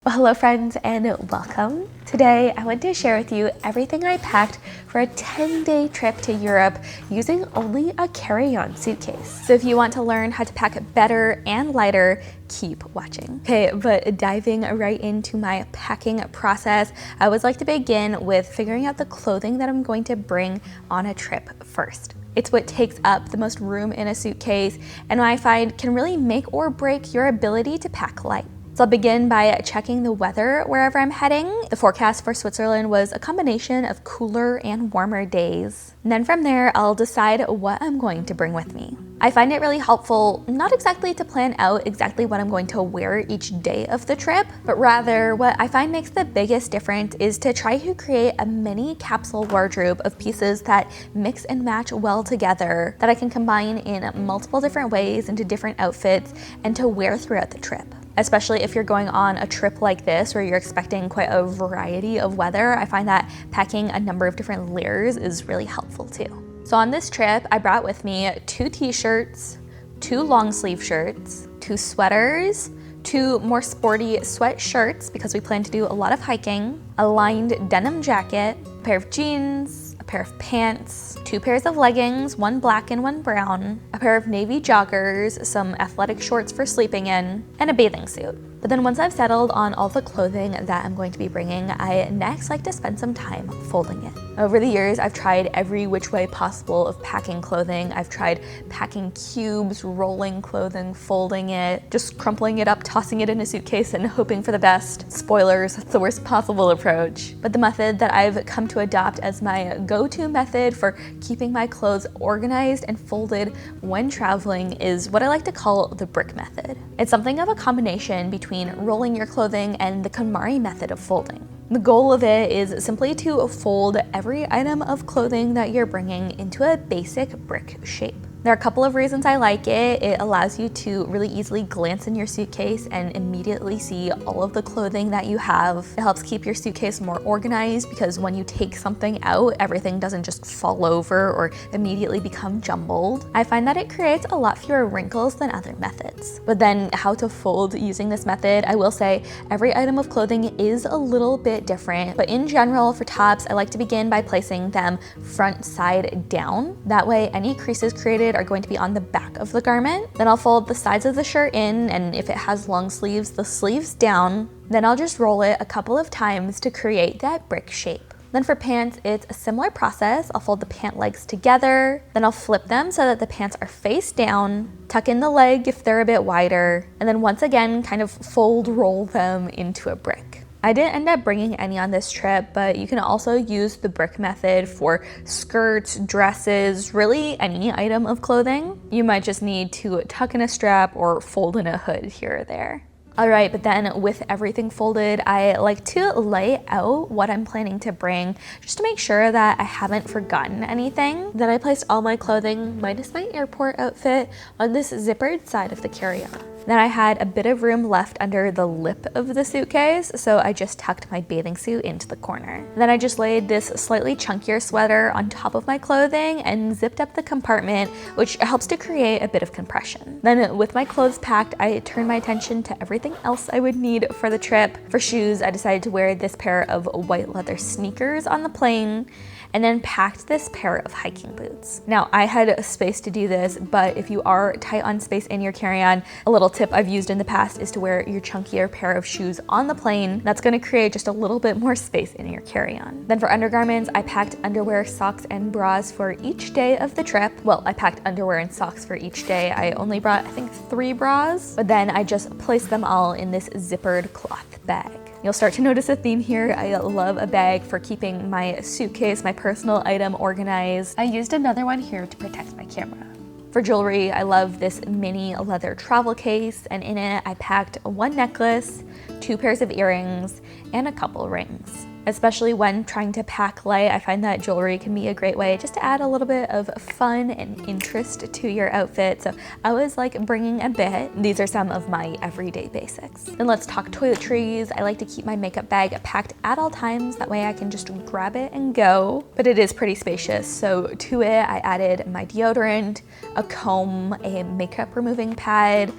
Well, hello friends and welcome. Today I want to share with you everything I packed for a 10-day trip to Europe using only a carry-on suitcase. So if you want to learn how to pack better and lighter, keep watching. Okay, but diving right into my packing process, I always like to begin with figuring out the clothing that I'm going to bring on a trip first. It's what takes up the most room in a suitcase and what I find can really make or break your ability to pack light. So I'll begin by checking the weather wherever I'm heading. The forecast for Switzerland was a combination of cooler and warmer days. And then from there, I'll decide what I'm going to bring with me. I find it really helpful not exactly to plan out exactly what I'm going to wear each day of the trip, but rather what I find makes the biggest difference is to try to create a mini capsule wardrobe of pieces that mix and match well together, that I can combine in multiple different ways into different outfits and to wear throughout the trip. Especially if you're going on a trip like this where you're expecting quite a variety of weather, I find that packing a number of different layers is really helpful too. So on this trip, I brought with me 2 t-shirts, 2 long sleeve shirts, 2 sweaters, 2 more sporty sweatshirts because we plan to do a lot of hiking, a lined denim jacket, a pair of jeans, a pair of pants, 2 pairs of leggings, 1 black and 1 brown, a pair of navy joggers, some athletic shorts for sleeping in, and a bathing suit. But then once I've settled on all the clothing that I'm going to be bringing, I next like to spend some time folding it. Over the years, I've tried every which way possible of packing clothing. I've tried packing cubes, rolling clothing, folding it, just crumpling it up, tossing it in a suitcase and hoping for the best. Spoilers, that's the worst possible approach. But the method that I've come to adopt as my go-to method for keeping my clothes organized and folded when traveling is what I like to call the brick method. It's something of a combination between rolling your clothing and the KonMari method of folding. The goal of it is simply to fold every item of clothing that you're bringing into a basic brick shape. There are a couple of reasons I like it. It allows you to really easily glance in your suitcase and immediately see all of the clothing that you have. It helps keep your suitcase more organized because when you take something out, everything doesn't just fall over or immediately become jumbled. I find that it creates a lot fewer wrinkles than other methods. But then how to fold using this method, I will say every item of clothing is a little bit different, but in general for tops, I like to begin by placing them front side down. That way any creases created are going to be on the back of the garment. Then I'll fold the sides of the shirt in, and if it has long sleeves, the sleeves down. Then I'll just roll it a couple of times to create that brick shape. Then for pants, it's a similar process. I'll fold the pant legs together, then I'll flip them so that the pants are face down, tuck in the leg if they're a bit wider, and then once again kind of fold roll them into a brick. I didn't end up bringing any on this trip, but you can also use the brick method for skirts, dresses, really any item of clothing. You might just need to tuck in a strap or fold in a hood here or there. Alright, but then with everything folded, I like to lay out what I'm planning to bring just to make sure that I haven't forgotten anything. Then I placed all my clothing, minus my airport outfit, on this zippered side of the carry-on. Then I had a bit of room left under the lip of the suitcase, so I just tucked my bathing suit into the corner. Then I just laid this slightly chunkier sweater on top of my clothing and zipped up the compartment, which helps to create a bit of compression. Then with my clothes packed, I turned my attention to everything else I would need for the trip. For shoes, I decided to wear this pair of white leather sneakers on the plane, and then packed this pair of hiking boots. Now, I had space to do this, but if you are tight on space in your carry-on, a little tip I've used in the past is to wear your chunkier pair of shoes on the plane. That's gonna create just a little bit more space in your carry-on. Then for undergarments, I packed underwear, socks, and bras for each day of the trip. Well, I packed underwear and socks for each day. I only brought, I think, 3 bras, but then I just placed them all in this zippered cloth bag. You'll start to notice a theme here. I love a bag for keeping my suitcase, my personal item organized. I used another one here to protect my camera. For jewelry, I love this mini leather travel case, and in it I packed 1 necklace, 2 pairs of earrings, and a couple rings. Especially when trying to pack light, I find that jewelry can be a great way just to add a little bit of fun and interest to your outfit. So I always like bringing a bit. These are some of my everyday basics. Then let's talk toiletries. I like to keep my makeup bag packed at all times. That way I can just grab it and go. But it is pretty spacious. So to it, I added my deodorant, a comb, a makeup removing pad,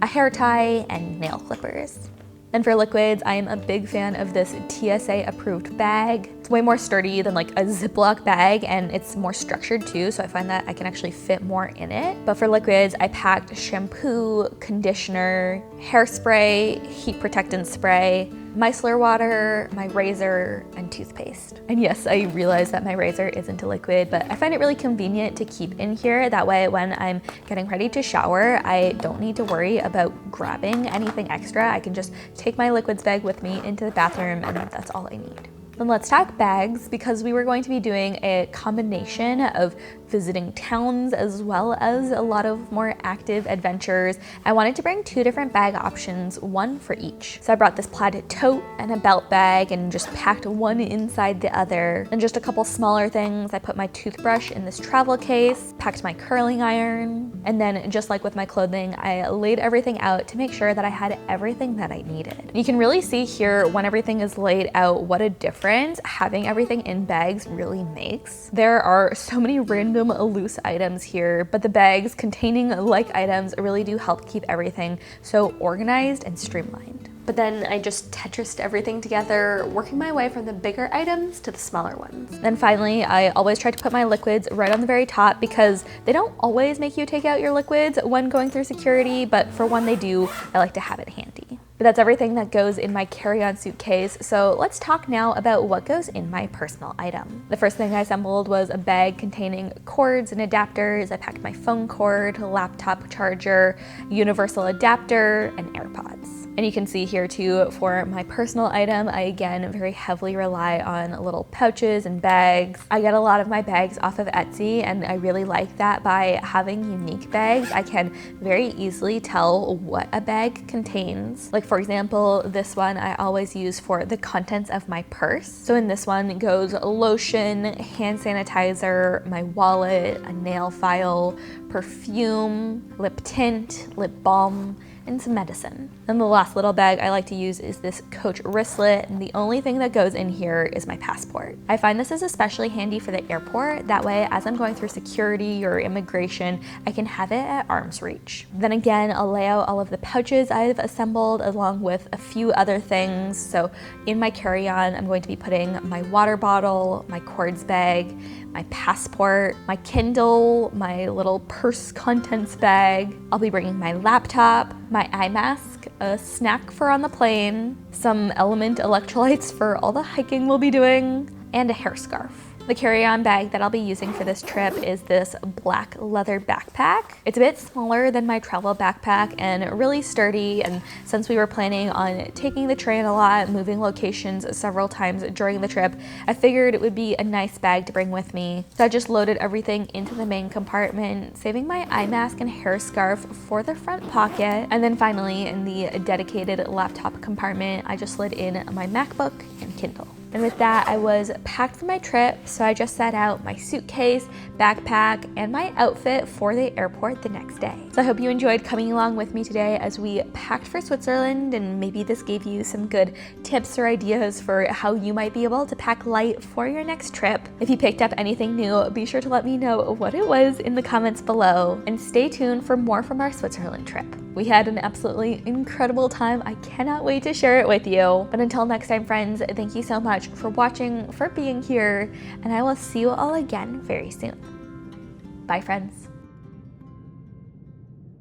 a hair tie, and nail clippers. Then for liquids, I am a big fan of this TSA approved bag. It's way more sturdy than like a Ziploc bag, and it's more structured too, so I find that I can actually fit more in it. But for liquids, I packed shampoo, conditioner, hairspray, heat protectant spray, micellar water, my razor, and toothpaste. And yes, I realize that my razor isn't a liquid, but I find it really convenient to keep in here. That way, when I'm getting ready to shower, I don't need to worry about grabbing anything extra. I can just take my liquids bag with me into the bathroom, and that's all I need. Then let's talk bags, because we were going to be doing a combination of visiting towns as well as a lot of more active adventures. I wanted to bring 2 different bag options, one for each. So I brought this plaid tote and a belt bag and just packed one inside the other. And just a couple smaller things. I put my toothbrush in this travel case, packed my curling iron, and then just like with my clothing, I laid everything out to make sure that I had everything that I needed. You can really see here when everything is laid out what a difference having everything in bags really makes. There are so many random loose items here, but the bags containing like items really do help keep everything so organized and streamlined. But then I just Tetrised everything together, working my way from the bigger items to the smaller ones. Then finally, I always try to put my liquids right on the very top, because they don't always make you take out your liquids when going through security, but for when they do, I like to have it handy. But that's everything that goes in my carry-on suitcase, so let's talk now about what goes in my personal item. The first thing I assembled was a bag containing cords and adapters. I packed my phone cord, laptop charger, universal adapter, and AirPods. And you can see here too, for my personal item, I again very heavily rely on little pouches and bags. I get a lot of my bags off of Etsy, and I really like that. By having unique bags, I can very easily tell what a bag contains. Like for example, this one I always use for the contents of my purse. So in this one goes lotion, hand sanitizer, my wallet, a nail file, perfume, lip tint, lip balm, and some medicine. Then the last little bag I like to use is this Coach wristlet, and the only thing that goes in here is my passport. I find this is especially handy for the airport. That way, as I'm going through security or immigration, I can have it at arm's reach. Then again, I'll lay out all of the pouches I've assembled along with a few other things. So in my carry-on, I'm going to be putting my water bottle, my cords bag, my passport, my Kindle, my little purse contents bag. I'll be bringing my laptop, my eye mask, a snack for on the plane, some Element electrolytes for all the hiking we'll be doing, and a hair scarf. The carry-on bag that I'll be using for this trip is this black leather backpack. It's a bit smaller than my travel backpack and really sturdy, and since we were planning on taking the train a lot, moving locations several times during the trip, I figured it would be a nice bag to bring with me. So I just loaded everything into the main compartment, saving my eye mask and hair scarf for the front pocket. And then finally, in the dedicated laptop compartment, I just slid in my MacBook and Kindle. And with that, I was packed for my trip, so I just set out my suitcase, backpack, and my outfit for the airport the next day. So I hope you enjoyed coming along with me today as we packed for Switzerland, and maybe this gave you some good tips or ideas for how you might be able to pack light for your next trip. If you picked up anything new, be sure to let me know what it was in the comments below, and stay tuned for more from our Switzerland trip. We had an absolutely incredible time. I cannot wait to share it with you. But until next time, friends, thank you so much for watching, for being here, and I will see you all again very soon. Bye, friends.